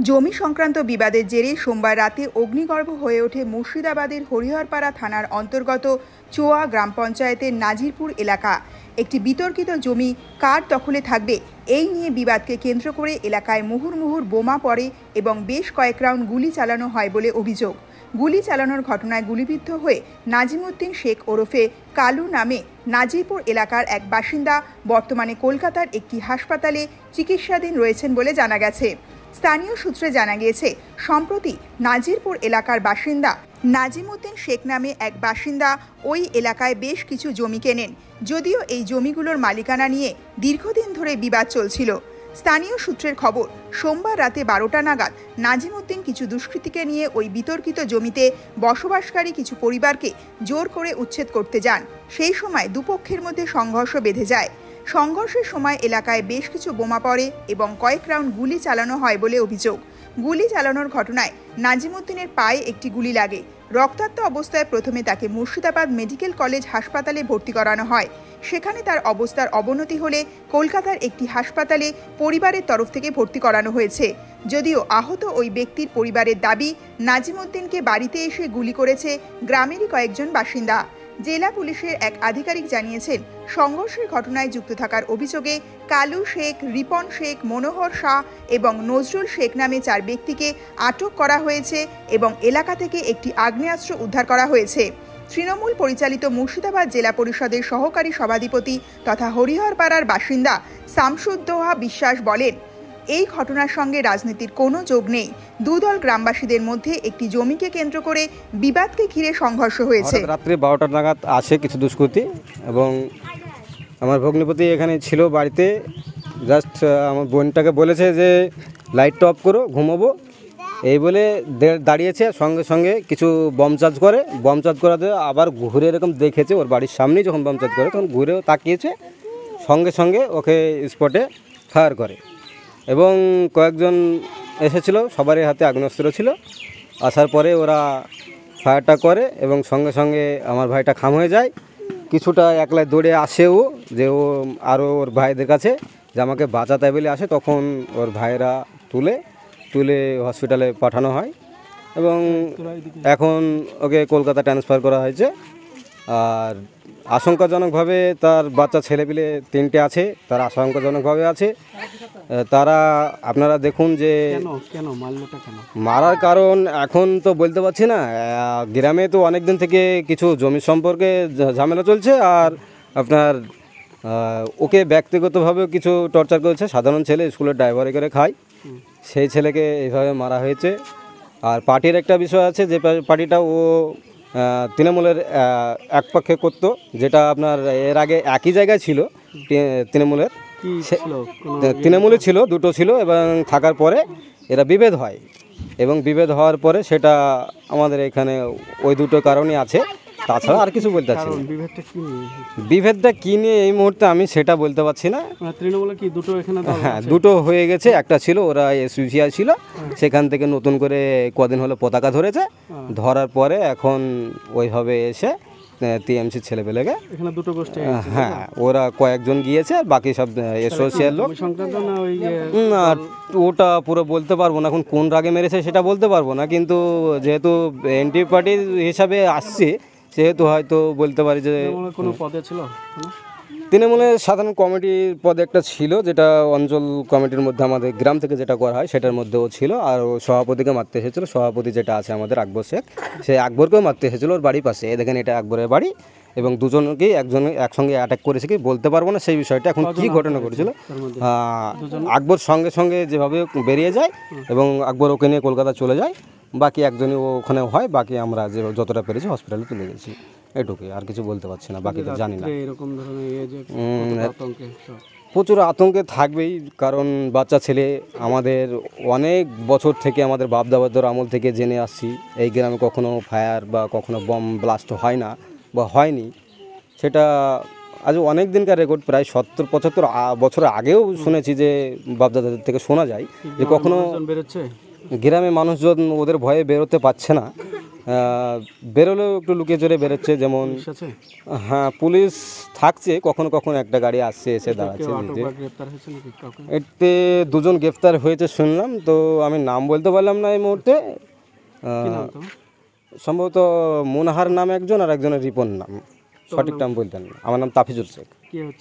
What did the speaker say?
জমি সংক্রান্ত বিবাদের জেরে সোমবার রাতে অগ্নিগর্ভ হয়ে ওঠে মুর্শিদাবাদের হরিহরপাড়া থানার অন্তর্গত চোয়া গ্রাম পঞ্চায়েতের নাজিরপুর এলাকা। একটি বিতর্কিত জমি কার দখলে থাকবে এই নিয়ে বিবাদকে কেন্দ্র করে এলাকায় মুহুর্মুহুর বোমা পড়ে এবং বেশ কয়েক রাউন্ড গুলি চালানো হয় বলে অভিযোগ। গুলি চালানোর ঘটনায় গুলিবিদ্ধ হয়ে নাজিমউদ্দিন শেখ ওরফে কালু নামে নাজিরপুর এলাকার এক বাসিন্দা বর্তমানে কলকাতার একটি হাসপাতালে চিকিৎসাধীন রয়েছেন বলে জানা গেছে। স্থানীয় সূত্রে জানা গিয়েছে, সম্প্রতি নাজিরপুর এলাকার বাসিন্দা নাজিমউদ্দিন শেখ নামে এক বাসিন্দা ওই এলাকায় বেশ কিছু জমি কেনেন, যদিও এই জমিগুলোর মালিকানা নিয়ে দীর্ঘদিন ধরে বিবাদ চলছিল। স্থানীয় সূত্রের খবর, সোমবার রাতে 12টা নাগাদ নাজিমউদ্দিন কিছু দুষ্কৃতীকে নিয়ে ওই বিতর্কিত জমিতে বসবাসকারী কিছু পরিবারকে জোর করে উচ্ছেদ করতে যান। সেই সময় দুপক্ষের মধ্যে সংঘর্ষ বেঁধে যায়। সংঘর্ষের সময় এলাকায় বেশ কিছু বোমা পড়ে এবং কয়েক রাউন্ড গুলি চালানো হয় বলে অভিযোগ। গুলি চালানোর ঘটনায় নাজিমউদ্দিনের পায়ে একটি গুলি লাগে। রক্তাক্ত অবস্থায় প্রথমে তাকে মুর্শিদাবাদ মেডিকেল কলেজ হাসপাতালে ভর্তি করানো হয়। সেখানে তার অবস্থার অবনতি হলে কলকাতার একটি হাসপাতালে পরিবারের তরফ থেকে ভর্তি করানো হয়েছে। যদিও আহত ওই ব্যক্তির পরিবারের দাবি, নাজিমউদ্দিনকে বাড়িতে এসে গুলি করেছে গ্রামেরই কয়েকজন বাসিন্দা। জেলা পুলিশের এক আধিকারিক জানিয়েছেন, সংঘর্ষের ঘটনায় যুক্ত থাকার অভিযোগে কালু শেখ, রিপন শেখ, মনোহর শাহ এবং নজরুল শেখ নামে 4 ব্যক্তিকে আটক করা হয়েছে এবং এলাকা থেকে একটি আগ্নেয়াস্ত্র উদ্ধার করা হয়েছে। তৃণমূল পরিচালিত মুর্শিদাবাদ জেলা পরিষদের সহকারী সভাধিপতি তথা হরিহরপাড়ার বাসিন্দা শামসুদ্দোহা বিশ্বাস বলেন, এই ঘটনার সঙ্গে রাজনীতির কোনো যোগ নেই। দুদল গ্রামবাসীদের মধ্যে একটি জমিকে কেন্দ্র করে বিবাদকে ঘিরে সংঘর্ষ হয়েছে। রাত্রে 12টা নাগাদ আসে কিছু দুষ্কৃতী এবং আমার ভগ্নিপতি এখানে ছিল বাড়িতে। জাস্ট আমার বোনটাকে বলেছে যে লাইটটা অফ করো, ঘুমাবো, এই বলে দাঁড়িয়েছে। সঙ্গে সঙ্গে কিছু বম চার্জ করে। বম চার্জ করাতে আবার ঘুরে এরকম দেখেছে, ওর বাড়ির সামনেই যখন বম চার্জ করে তখন ঘুরেও তাকিয়েছে। সঙ্গে সঙ্গে ওকে স্পটে ফায়ার করে এবং কয়েকজন এসেছিল, সবারই হাতে আগ্নেয়াস্ত্র ছিল। আসার পরে ওরা ফায়ারটা করে এবং সঙ্গে সঙ্গে আমার ভাইটা খাম হয়ে যায়। কিছুটা একলায় দৌড়ে আসেও যে ও আরও ওর ভাইদের কাছে যে আমাকে বাঁচাতে বলে আসে। তখন ওর ভাইরা তুলে হসপিটালে পাঠানো হয় এবং এখন ওকে কলকাতা ট্রান্সফার করা হয়েছে। আর আশঙ্কাজনকভাবে তার বাচ্চা ছেলেপিলে 3টে আছে, তারা আশঙ্কাজনকভাবে আছে। তারা আপনারা দেখুন যে মারার কারণ এখন তো বলতে পারছি না। গ্রামে তো অনেক দিন থেকে কিছু জমি সম্পর্কে ঝামেলা চলছে, আর আপনার ওকে ব্যক্তিগতভাবেও কিছু টর্চার করেছে। সাধারণ ছেলে, স্কুলের ড্রাইভারি করে খায়, সেই ছেলেকে এইভাবে মারা হয়েছে। আর পার্টির একটা বিষয় আছে, যে পার্টিটা ও তৃণমূলের এক পক্ষে করতো, যেটা আপনার এর আগে একই জায়গায় ছিল। তৃণমূলে ছিল, 2টো ছিল এবং থাকার পরে এরা বিভেদ হয় এবং বিভেদ হওয়ার পরে সেটা আমাদের এখানে ওই 2টো কারণই আছে, তাছাড়া আর কিছু বলতে পারছি না। বিভেদটা কী নিয়ে এই মুহূর্তে আমি সেটা বলতে পারছি না। তৃণমূলে কি 2টো এখানে? হ্যাঁ, 2টো হয়ে গেছে। একটা ছিল ওরা এসইউসিআই ছিল, সেখান থেকে নতুন করে কদিন হলো পতাকা ধরেছে। ধরার পরে এখন ওইভাবে এসে টিএমসি ছেলেপেলেকে এখানে 2টো গোষ্ঠী। হ্যাঁ, ওরা কয়েকজন গিয়েছে, বাকি সব এসোসিয়াল লোক। না, ওটা পুরো বলতে পারবো না, এখন কোন রাগে মেরেছে সেটা বলতে পারবো না। কিন্তু যেহেতু এনটি পার্টির হিসাবে আসছে, সেহেতু হয়তো বলতে পারি যে কোনো পদে ছিল। তৃণমূলের সাধারণ কমিটির পদে একটা ছিল, যেটা অঞ্চল কমিটির মধ্যে আমাদের গ্রাম থেকে যেটা করা হয় সেটার মধ্যেও ছিল। আর ও সভাপতিকে মারতে এসেছিলো। সভাপতি যেটা আছে আমাদের আকবর শেখ, সেই আকবরকেও মারতে এসেছিলো ওর বাড়ির পাশে। দেখেন, এটা আকবরের বাড়ি এবং দুজনকেই একসঙ্গে অ্যাটাক করেছে কি বলতে পারবো না সেই বিষয়টা, এখন কী ঘটনা ঘটেছিল। আকবর সঙ্গে সঙ্গে যেভাবে বেরিয়ে যায় এবং আকবর ওকে নিয়ে কলকাতা চলে যায়। বাকি একজনই ওখানে হয়, বাকি আমরা যে যতটা পেরেছি হসপিটালে তুলে গেছি, এটুকুই। আর কিছু বলতে পারছি না, বাকি তো জানি না। প্রচুর আতঙ্কে থাকবেই, কারণ বাচ্চা ছেলে। আমাদের অনেক বছর থেকে, আমাদের বাপদাদাদের আমল থেকে জেনে আসছি, এই গ্রামে কখনো ফায়ার বা কখনো বম ব্লাস্ট হয় না বা হয়নি। সেটা আজ অনেক দিনকার রেকর্ড, প্রায় 70-75 বছর আগেও শুনেছি, যে বাপদাদাদের থেকে শোনা যায় যে কখনো গ্রামে মানুষজন ওদের ভয়ে বেরোতে পারছে না। বেরোলেও একটু লুকিয়ে চড়ে বেরোচ্ছে, যেমন পুলিশ আছে? হ্যাঁ পুলিশ থাকছে, কখনো কখনো একটা গাড়ি আসছে এসে দাঁড়াচ্ছে। কেউ আটক বা গ্রেপ্তার হয়েছে নাকি কাউকে? এতে দুজন গ্রেফতার হয়েছে শুনলাম, তো আমি নাম বলতে পারলাম না এই মুহূর্তে। কি নাম তো? সম্ভবত মুনাহার নাম একজন, আর একজনের রিপন নাম, সঠিক নাম বলতেন না। আমার নাম তাফিজুল শেখ। কি হচ্ছে?